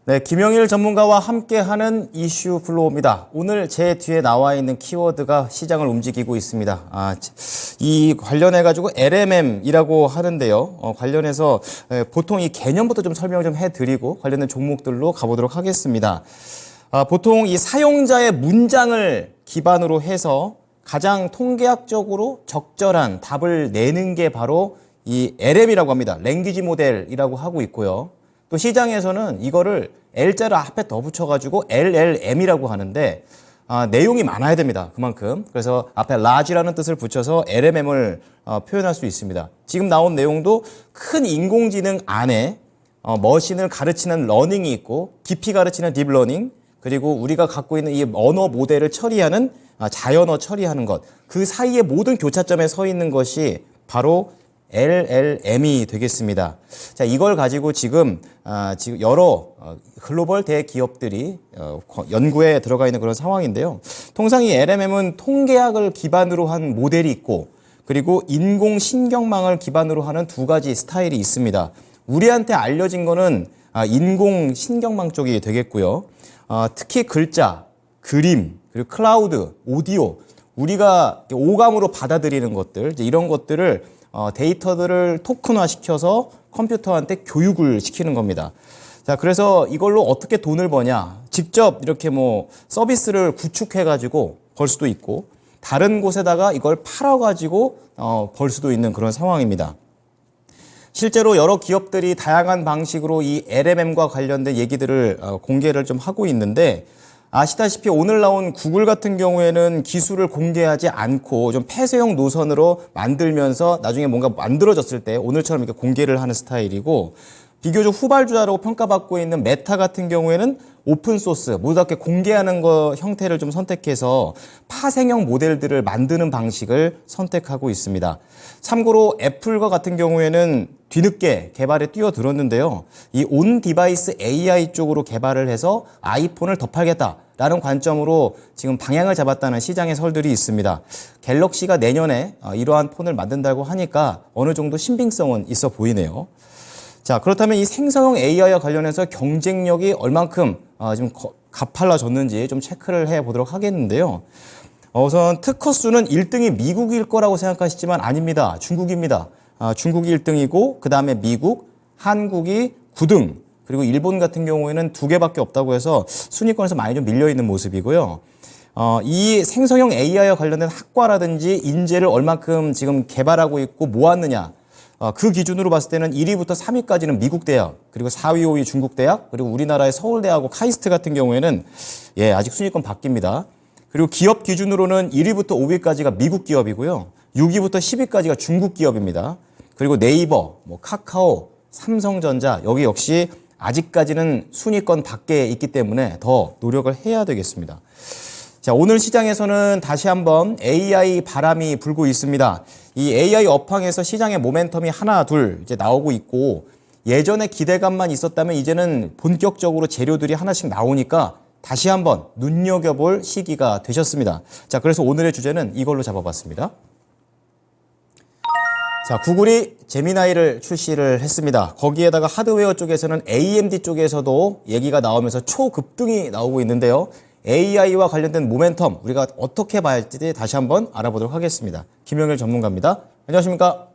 네, 김영일 전문가와 함께하는 이슈 플로우입니다. 오늘 제 뒤에 나와 있는 키워드가 시장을 움직이고 있습니다. 이 관련해가지고 LMM이라고 하는데요. 관련해서 보통 이 개념부터 좀 설명 좀 해드리고 관련된 종목들로 가보도록 하겠습니다. 보통 이 사용자의 문장을 기반으로 해서 가장 통계학적으로 적절한 답을 내는 게 바로 이 LM이라고 합니다. 랭귀지 모델이라고 하고 있고요. 또 시장에서는 이거를 L자를 앞에 더 붙여가지고 LLM이라고 하는데 내용이 많아야 됩니다. 그만큼. 그래서 앞에 large라는 뜻을 붙여서 LMM을 표현할 수 있습니다. 지금 나온 내용도 큰 인공지능 안에 머신을 가르치는 러닝이 있고 깊이 가르치는 딥러닝 그리고 우리가 갖고 있는 이 언어 모델을 처리하는 자연어 처리하는 것. 그 사이의 모든 교차점에 서 있는 것이 바로 LLM이 되겠습니다. 자, 이걸 가지고 지금 여러 글로벌 대기업들이 연구에 들어가 있는 그런 상황인데요. 통상 이 LMM은 통계학을 기반으로 한 모델이 있고 그리고 인공신경망을 기반으로 하는 두 가지 스타일이 있습니다. 우리한테 알려진 거는 인공신경망 쪽이 되겠고요. 특히 글자, 그림, 그리고 클라우드, 오디오, 우리가 오감으로 받아들이는 것들, 이런 것들을 데이터들을 토큰화시켜서 컴퓨터한테 교육을 시키는 겁니다. 자, 그래서 이걸로 어떻게 돈을 버냐? 직접 이렇게 서비스를 구축해가지고 벌 수도 있고, 다른 곳에다가 이걸 팔아가지고 벌 수도 있는 그런 상황입니다. 실제로 여러 기업들이 다양한 방식으로 이 LMM과 관련된 얘기들을 공개를 좀 하고 있는데, 아시다시피 오늘 나온 구글 같은 경우에는 기술을 공개하지 않고 좀 폐쇄형 노선으로 만들면서 나중에 뭔가 만들어졌을 때 오늘처럼 이렇게 공개를 하는 스타일이고, 비교적 후발주자라고 평가받고 있는 메타 같은 경우에는 오픈소스, 모두 다 이렇게 공개하는 거 형태를 좀 선택해서 파생형 모델들을 만드는 방식을 선택하고 있습니다. 참고로 애플과 같은 경우에는 뒤늦게 개발에 뛰어들었는데요. 이 온 디바이스 AI 쪽으로 개발을 해서 아이폰을 더 팔겠다라는 관점으로 지금 방향을 잡았다는 시장의 설들이 있습니다. 갤럭시가 내년에 이러한 폰을 만든다고 하니까 어느 정도 신빙성은 있어 보이네요. 자, 그렇다면 이 생성형 AI와 관련해서 경쟁력이 얼만큼 지금 가팔라졌는지 좀 체크를 해보도록 하겠는데요. 우선 특허 수는 1등이 미국일 거라고 생각하시지만 아닙니다. 중국입니다. 중국이 1등이고 그 다음에 미국, 한국이 9등, 그리고 일본 같은 경우에는 2개밖에 없다고 해서 순위권에서 많이 좀 밀려있는 모습이고요. 이 생성형 AI와 관련된 학과라든지 인재를 얼만큼 지금 개발하고 있고 모았느냐. 그 기준으로 봤을 때는 1위부터 3위까지는 미국 대학, 그리고 4위, 5위 중국 대학, 그리고 우리나라의 서울대하고 카이스트 같은 경우에는 아직 순위권 바뀝니다. 그리고 기업 기준으로는 1위부터 5위까지가 미국 기업이고요. 6위부터 10위까지가 중국 기업입니다. 그리고 네이버, 카카오, 삼성전자, 여기 역시 아직까지는 순위권 밖에 있기 때문에 더 노력을 해야 되겠습니다. 자, 오늘 시장에서는 다시 한번 AI 바람이 불고 있습니다. 이 AI 업황에서 시장의 모멘텀이 하나, 둘 이제 나오고 있고, 예전에 기대감만 있었다면 이제는 본격적으로 재료들이 하나씩 나오니까 다시 한번 눈여겨볼 시기가 되셨습니다. 자, 그래서 오늘의 주제는 이걸로 잡아봤습니다. 자, 구글이 제미나이를 출시를 했습니다. 거기에다가 하드웨어 쪽에서는 AMD 쪽에서도 얘기가 나오면서 초급등이 나오고 있는데요. AI와 관련된 모멘텀 우리가 어떻게 봐야 할지 다시 한번 알아보도록 하겠습니다. 김영일 전문가입니다. 안녕하십니까?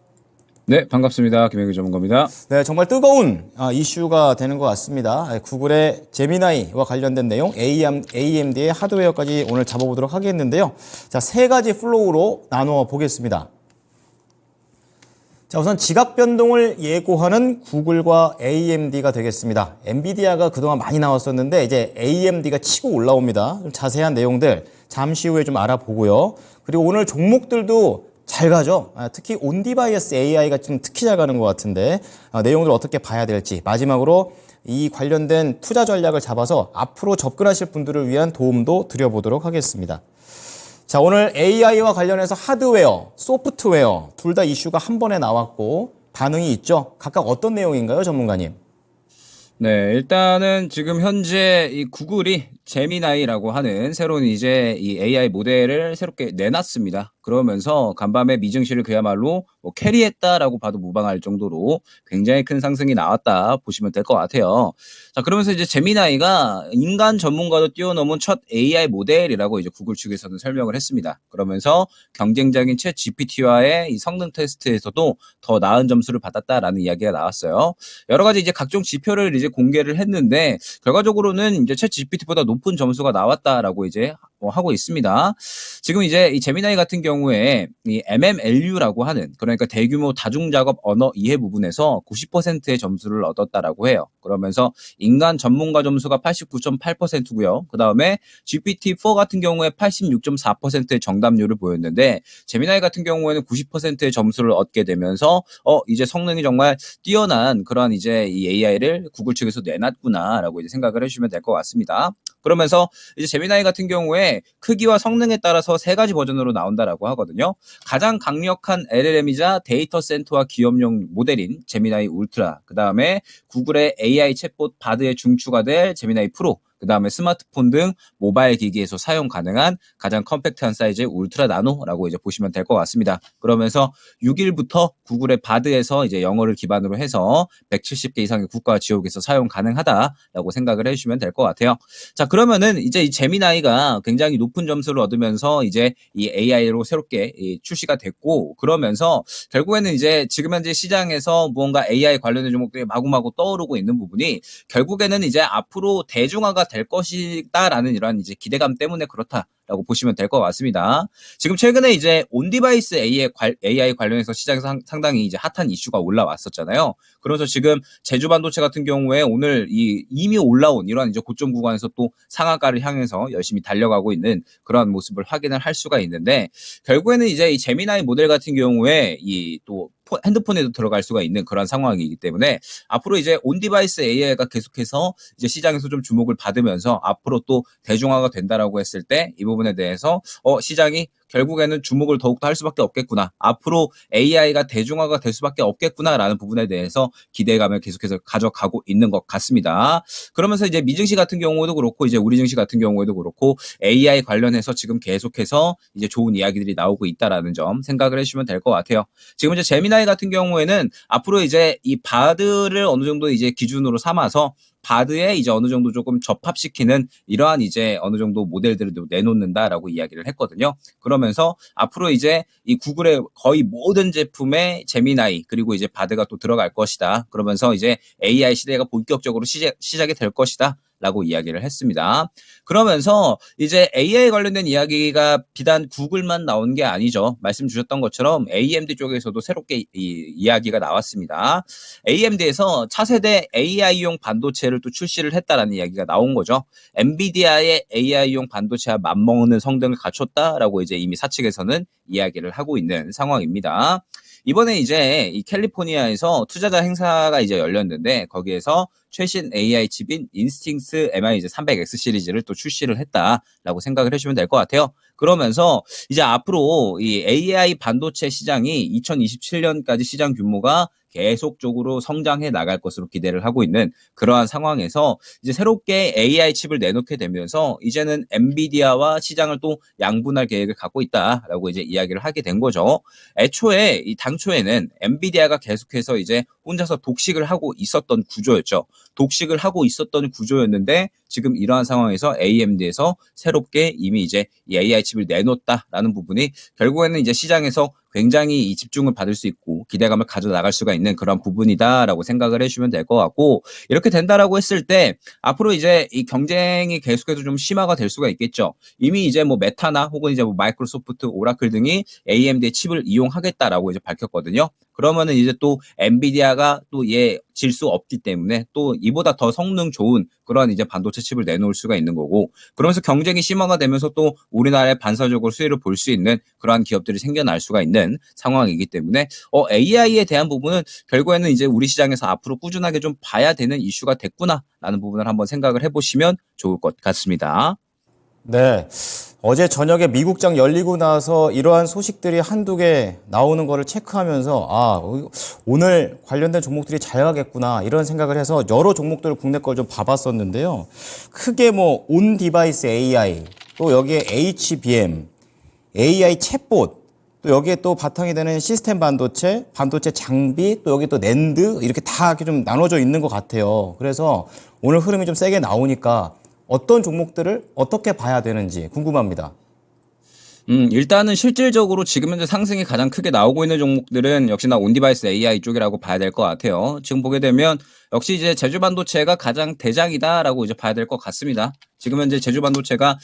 네, 반갑습니다. 김영일 전문가입니다. 네, 정말 뜨거운 이슈가 되는 것 같습니다. 구글의 제미나이와 관련된 내용, AMD의 하드웨어까지 오늘 잡아보도록 하겠는데요. 자, 세 가지 플로우로 나누어 보겠습니다. 자, 우선 지각 변동을 예고하는 구글과 AMD가 되겠습니다. 엔비디아가 그동안 많이 나왔었는데 이제 AMD가 치고 올라옵니다. 좀 자세한 내용들 잠시 후에 좀 알아보고요. 그리고 오늘 종목들도 잘 가죠. 특히 온디바이어스 AI가 좀 특히 잘 가는 것 같은데 내용들 어떻게 봐야 될지, 마지막으로 이 관련된 투자 전략을 잡아서 앞으로 접근하실 분들을 위한 도움도 드려보도록 하겠습니다. 자, 오늘 AI와 관련해서 하드웨어, 소프트웨어 둘 다 이슈가 한 번에 나왔고 반응이 있죠. 각각 어떤 내용인가요, 전문가님? 네, 일단은 지금 현재 이 구글이 제미나이라고 하는 새로운 이제 이 AI 모델을 새롭게 내놨습니다. 그러면서 간밤에 미증시를 그야말로 뭐 캐리했다라고 봐도 무방할 정도로 굉장히 큰 상승이 나왔다 보시면 될 것 같아요. 자, 그러면서 이제 제미나이가 인간 전문가도 뛰어넘은 첫 AI 모델이라고 이제 구글 측에서는 설명을 했습니다. 그러면서 경쟁적인 챗 GPT와의 이 성능 테스트에서도 더 나은 점수를 받았다라는 이야기가 나왔어요. 여러 가지 이제 각종 지표를 이제 공개를 했는데 결과적으로는 이제 챗 GPT보다 높은 점수가 나왔다라고 이제 하고 있습니다. 지금 이제 이 제미나이 같은 경우에 이 MMLU라고 하는 그러니까 대규모 다중작업 언어 이해 부분에서 90%의 점수를 얻었다라고 해요. 그러면서 인간 전문가 점수가 89.8%고요. 그 다음에 GPT-4 같은 경우에 86.4%의 정답률을 보였는데 제미나이 같은 경우에는 90%의 점수를 얻게 되면서 이제 성능이 정말 뛰어난 그런 이제 이 AI를 구글 측에서 내놨구나라고 이제 생각을 해주시면 될 것 같습니다. 그러면서 이제 제미나이 같은 경우에 크기와 성능에 따라서 3가지 버전으로 나온다라고 하거든요. 가장 강력한 LLM이자 데이터 센터와 기업용 모델인 제미나이 울트라, 그 다음에 구글의 AI 챗봇 바드에 중추가 될 제미나이 프로, 그 다음에 스마트폰 등 모바일 기기에서 사용 가능한 가장 컴팩트한 사이즈의 울트라 나노라고 이제 보시면 될 것 같습니다. 그러면서 6일부터 구글의 바드에서 이제 영어를 기반으로 해서 170개 이상의 국가 지역에서 사용 가능하다라고 생각을 해주시면 될 것 같아요. 자, 그러면은 이제 이 제미나이가 굉장히 높은 점수를 얻으면서 이제 이 AI로 새롭게 출시가 됐고, 그러면서 결국에는 이제 지금 현재 시장에서 무언가 AI 관련된 종목들이 마구마구 떠오르고 있는 부분이 결국에는 이제 앞으로 대중화가 될 것이다라는 이러한 이제 기대감 때문에 그렇다라고 보시면 될 것 같습니다. 지금 최근에 이제 온디바이스 AI 관련해서 시장에서 상당히 이제 핫한 이슈가 올라왔었잖아요. 그래서 지금 제주반도체 같은 경우에 오늘 이미 올라온 이러한 이제 고점 구간에서 또 상한가를 향해서 열심히 달려가고 있는 그런 모습을 확인을 할 수가 있는데, 결국에는 이제 이 제미나이 모델 같은 경우에 이 또 핸드폰에도 들어갈 수가 있는 그런 상황이기 때문에 앞으로 이제 온디바이스 AI가 계속해서 이제 시장에서 좀 주목을 받으면서 앞으로 또 대중화가 된다라고 했을 때 이 부분에 대해서 시장이 결국에는 주목을 더욱더 할 수밖에 없겠구나. 앞으로 AI가 대중화가 될 수밖에 없겠구나라는 부분에 대해서 기대감을 계속해서 가져가고 있는 것 같습니다. 그러면서 이제 미증시 같은 경우도 그렇고 이제 우리 증시 같은 경우에도 그렇고 AI 관련해서 지금 계속해서 이제 좋은 이야기들이 나오고 있다라는 점 생각을 해주시면 될 것 같아요. 지금 이제 제미나이 같은 경우에는 앞으로 이제 이 바드를 어느 정도 이제 기준으로 삼아서 바드에 이제 어느 정도 조금 접합시키는 이러한 이제 어느 정도 모델들을 내놓는다라고 이야기를 했거든요. 그러면서 앞으로 이제 이 구글의 거의 모든 제품에 제미나이 그리고 이제 바드가 또 들어갈 것이다. 그러면서 이제 AI 시대가 본격적으로 시작이 될 것이다. 라고 이야기를 했습니다. 그러면서 이제 AI 관련된 이야기가 비단 구글만 나온 게 아니죠. 말씀 주셨던 것처럼 AMD 쪽에서도 새롭게 이야기가 나왔습니다. AMD에서 차세대 AI용 반도체를 또 출시를 했다라는 이야기가 나온 거죠. 엔비디아의 AI용 반도체와 맞먹는 성능을 갖췄다라고 이제 이미 사측에서는 이야기를 하고 있는 상황입니다. 이번에 이제 이 캘리포니아에서 투자자 행사가 이제 열렸는데 거기에서 최신 AI 칩인 인스팅스 MI 이제 300X 시리즈를 또 출시를 했다라고 생각을 해주시면 될 것 같아요. 그러면서 이제 앞으로 이 AI 반도체 시장이 2027년까지 시장 규모가 계속적으로 성장해 나갈 것으로 기대를 하고 있는 그러한 상황에서 이제 새롭게 AI 칩을 내놓게 되면서 이제는 엔비디아와 시장을 또 양분할 계획을 갖고 있다라고 이제 이야기를 하게 된 거죠. 애초에 이 당초에는 엔비디아가 계속해서 이제 혼자서 독식을 하고 있었던 구조였죠. 독식을 하고 있었던 구조였는데 지금 이러한 상황에서 AMD에서 새롭게 이미 이제 이 AI 칩을 내놓았다라는 부분이 결국에는 이제 시장에서 굉장히 이 집중을 받을 수 있고 기대감을 가져 나갈 수가 있는 그런 부분이다라고 생각을 해주시면 될 것 같고, 이렇게 된다라고 했을 때 앞으로 이제 이 경쟁이 계속해서 좀 심화가 될 수가 있겠죠. 이미 이제 뭐 메타나 혹은 이제 뭐 마이크로소프트, 오라클 등이 AMD의 칩을 이용하겠다라고 이제 밝혔거든요. 그러면은 이제 또 엔비디아가 또 질 수 없기 때문에 또 이보다 더 성능 좋은 그런 이제 반도체 칩을 내놓을 수가 있는 거고, 그러면서 경쟁이 심화가 되면서 또 우리나라에 반사적으로 수혜를 볼 수 있는 그러한 기업들이 생겨날 수가 있는 상황이기 때문에 AI에 대한 부분은 결국에는 이제 우리 시장에서 앞으로 꾸준하게 좀 봐야 되는 이슈가 됐구나라는 부분을 한번 생각을 해보시면 좋을 것 같습니다. 네. 어제 저녁에 미국장 열리고 나서 이러한 소식들이 한두 개 나오는 거를 체크하면서 오늘 관련된 종목들이 잘 가겠구나 이런 생각을 해서 여러 종목들을 국내 걸 좀 봐봤었는데요. 크게 뭐 온 디바이스 AI, 또 여기에 HBM, AI 챗봇, 또 여기에 또 바탕이 되는 시스템 반도체, 반도체 장비, 또 여기 또 낸드 이렇게 다 이렇게 좀 나눠져 있는 것 같아요. 그래서 오늘 흐름이 좀 세게 나오니까 어떤 종목들을 어떻게 봐야 되는지 궁금합니다. 일단은 실질적으로 지금 현재 상승이 가장 크게 나오고 있는 종목들은 역시나 온디바이스 AI 쪽이라고 봐야 될 것 같아요. 지금 보게 되면 역시 이제 제주 반도체가 가장 대장이다라고 이제 봐야 될 것 같습니다. 지금 현재 제주 반도체가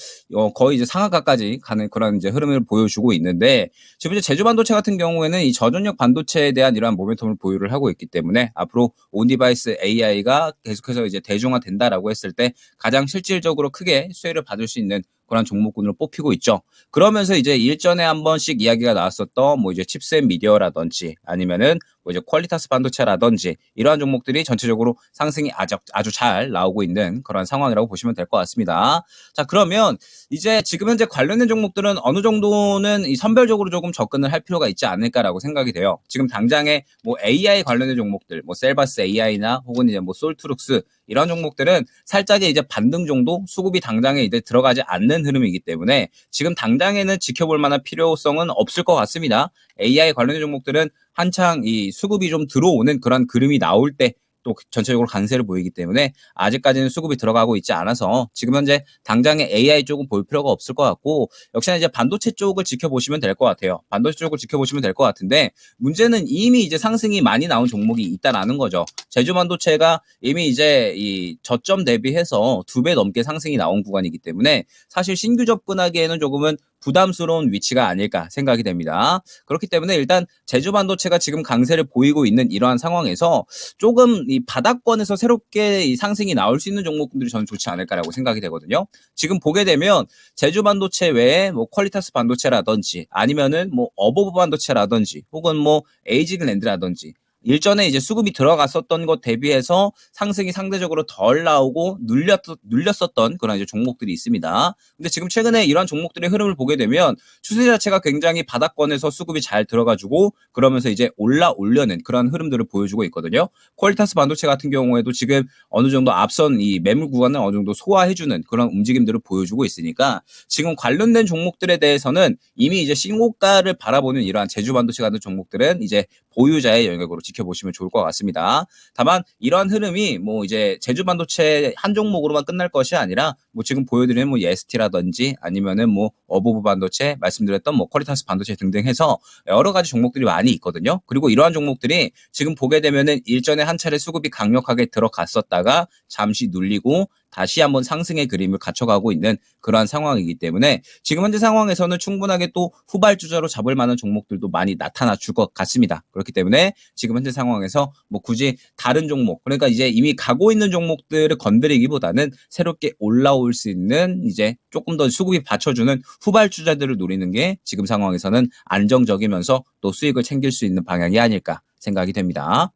거의 이제 상한가까지 가는 그런 이제 흐름을 보여주고 있는데, 지금 이제 제주 반도체 같은 경우에는 이 저전력 반도체에 대한 이러한 모멘텀을 보유를 하고 있기 때문에 앞으로 온디바이스 AI가 계속해서 이제 대중화된다라고 했을 때 가장 실질적으로 크게 수혜를 받을 수 있는 그런 종목군으로 뽑히고 있죠. 그러면서 이제 일전에 한 번씩 이야기가 나왔었던 뭐 이제 칩셋 미디어라든지 아니면은 뭐 이제 퀄리타스 반도체라든지 이러한 종목들이 전체적으로 상승이 아주 잘 나오고 있는 그런 상황이라고 보시면 될 것 같습니다. 자, 그러면 이제 지금 현재 관련된 종목들은 어느 정도는 이 선별적으로 조금 접근을 할 필요가 있지 않을까라고 생각이 돼요. 지금 당장에 뭐 AI 관련된 종목들, 뭐 셀바스 AI나 혹은 이제 뭐 솔트룩스 이런 종목들은 살짝의 이제 반등 정도 수급이 당장에 이제 들어가지 않는 흐름이기 때문에 지금 당장에는 지켜볼 만한 필요성은 없을 것 같습니다. AI 관련된 종목들은 한창 이 수급이 좀 들어오는 그런 그림이 나올 때 또 전체적으로 강세를 보이기 때문에 아직까지는 수급이 들어가고 있지 않아서 지금 현재 당장에 AI 쪽은 볼 필요가 없을 것 같고, 역시나 이제 반도체 쪽을 지켜보시면 될 것 같아요. 반도체 쪽을 지켜보시면 될 것 같은데, 문제는 이미 이제 상승이 많이 나온 종목이 있다라는 거죠. 제주 반도체가 이미 이제 이 저점 대비해서 2배 넘게 상승이 나온 구간이기 때문에 사실 신규 접근하기에는 조금은 부담스러운 위치가 아닐까 생각이 됩니다. 그렇기 때문에 일단 제주 반도체가 지금 강세를 보이고 있는 이러한 상황에서 조금 이 바닥권에서 새롭게 이 상승이 나올 수 있는 종목들이 저는 좋지 않을까라고 생각이 되거든요. 지금 보게 되면 제주 반도체 외에 뭐 퀄리타스 반도체라든지 아니면은 뭐 어버브 반도체라든지 혹은 뭐 에이지글랜드라든지 일전에 이제 수급이 들어갔었던 것 대비해서 상승이 상대적으로 덜 나오고 눌렸었던 그런 이제 종목들이 있습니다. 근데 지금 최근에 이런 종목들의 흐름을 보게 되면 추세 자체가 굉장히 바닥권에서 수급이 잘 들어가지고 그러면서 이제 올려는 그런 흐름들을 보여주고 있거든요. 퀄리타스 반도체 같은 경우에도 지금 어느 정도 앞선 이 매물 구간을 어느 정도 소화해주는 그런 움직임들을 보여주고 있으니까 지금 관련된 종목들에 대해서는 이미 이제 신고가를 바라보는 이러한 제주 반도체 같은 종목들은 이제 보유자의 영역으로 지켜보시면 좋을 것 같습니다. 다만 이러한 흐름이 뭐 이제 제주 반도체 한 종목으로만 끝날 것이 아니라 뭐 지금 보여드리는 뭐 ST라든지 아니면은 뭐 어버브 반도체 말씀드렸던 뭐 퀄리타스 반도체 등등 해서 여러 가지 종목들이 많이 있거든요. 그리고 이러한 종목들이 지금 보게 되면은 일전에 한 차례 수급이 강력하게 들어갔었다가 잠시 눌리고 다시 한번 상승의 그림을 갖춰가고 있는 그러한 상황이기 때문에 지금 현재 상황에서는 충분하게 또 후발주자로 잡을 만한 종목들도 많이 나타나 줄 것 같습니다. 그렇기 때문에 지금 현재 상황에서 뭐 굳이 다른 종목, 그러니까 이제 이미 가고 있는 종목들을 건드리기보다는 새롭게 올라올 수 있는 이제 조금 더 수급이 받쳐주는 후발주자들을 노리는 게 지금 상황에서는 안정적이면서 또 수익을 챙길 수 있는 방향이 아닐까 생각이 됩니다.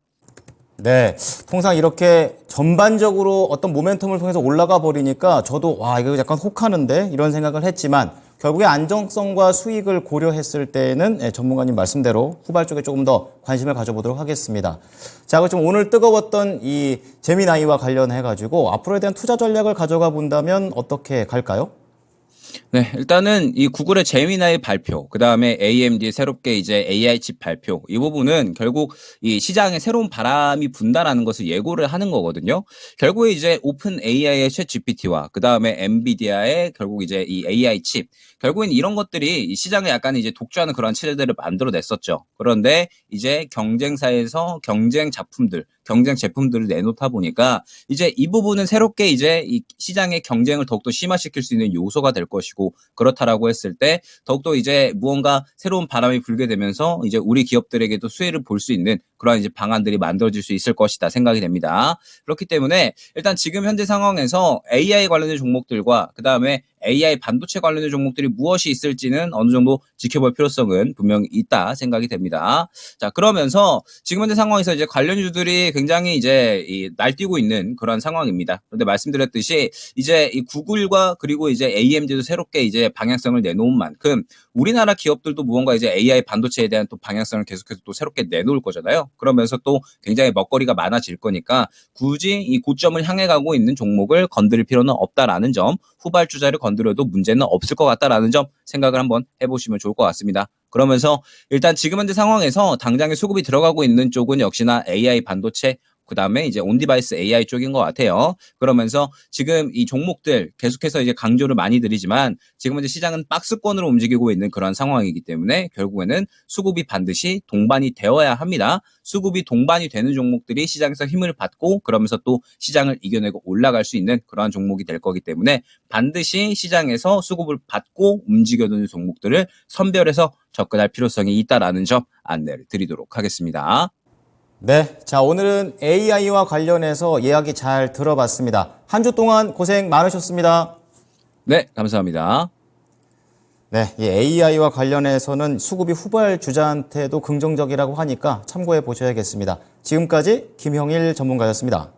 네, 통상 이렇게 전반적으로 어떤 모멘텀을 통해서 올라가 버리니까 저도 이거 약간 혹하는데 이런 생각을 했지만 결국에 안정성과 수익을 고려했을 때는 전문가님 말씀대로 후발 쪽에 조금 더 관심을 가져보도록 하겠습니다. 자, 그럼 오늘 뜨거웠던 이 제미나이와 관련해가지고 앞으로에 대한 투자 전략을 가져가 본다면 어떻게 갈까요? 네, 일단은 이 구글의 제미나이 발표, 그 다음에 AMD 새롭게 이제 AI 칩 발표, 이 부분은 결국 이 시장에 새로운 바람이 분다라는 것을 예고를 하는 거거든요. 결국에 이제 오픈 AI의 챗 GPT와 그 다음에 엔비디아의 결국 이제 이 AI 칩, 결국엔 이런 것들이 이 시장에 약간 이제 독주하는 그런 체제들을 만들어냈었죠. 그런데 이제 경쟁사에서 경쟁 작품들, 경쟁 제품들을 내놓다 보니까 이제 이 부분은 새롭게 이제 이 시장의 경쟁을 더욱더 심화시킬 수 있는 요소가 될 것이고, 그렇다라고 했을 때 더욱더 이제 무언가 새로운 바람이 불게 되면서 이제 우리 기업들에게도 수혜를 볼 수 있는 그런 이제 방안들이 만들어질 수 있을 것이다 생각이 됩니다. 그렇기 때문에 일단 지금 현재 상황에서 AI 관련된 종목들과 그다음에 AI 반도체 관련된 종목들이 무엇이 있을지는 어느 정도 지켜볼 필요성은 분명히 있다 생각이 됩니다. 자, 그러면서 지금 현재 상황에서 이제 관련주들이 굉장히 이제 날뛰고 있는 그런 상황입니다. 그런데 말씀드렸듯이 이제 이 구글과 그리고 이제 AMD도 새롭게 이제 방향성을 내놓은 만큼 우리나라 기업들도 무언가 이제 AI 반도체에 대한 또 방향성을 계속해서 또 새롭게 내놓을 거잖아요. 그러면서 또 굉장히 먹거리가 많아질 거니까 굳이 이 고점을 향해 가고 있는 종목을 건드릴 필요는 없다라는 점, 후발주자를 건드려도 문제는 없을 것 같다라는 점 생각을 한번 해보시면 좋을 것 같습니다. 그러면서 일단 지금 현재 상황에서 당장에 수급이 들어가고 있는 쪽은 역시나 AI 반도체, 그 다음에 이제 온디바이스 AI 쪽인 것 같아요. 그러면서 지금 이 종목들 계속해서 이제 강조를 많이 드리지만 지금 현재 시장은 박스권으로 움직이고 있는 그런 상황이기 때문에 결국에는 수급이 반드시 동반이 되어야 합니다. 수급이 동반이 되는 종목들이 시장에서 힘을 받고 그러면서 또 시장을 이겨내고 올라갈 수 있는 그러한 종목이 될 거기 때문에 반드시 시장에서 수급을 받고 움직여주는 종목들을 선별해서 접근할 필요성이 있다라는 점 안내를 드리도록 하겠습니다. 네, 자 오늘은 AI와 관련해서 이야기 잘 들어봤습니다. 한 주 동안 고생 많으셨습니다. 네, 감사합니다. 네, 이 AI와 관련해서는 수급이 후발주자한테도 긍정적이라고 하니까 참고해 보셔야겠습니다. 지금까지 김형일 전문가였습니다.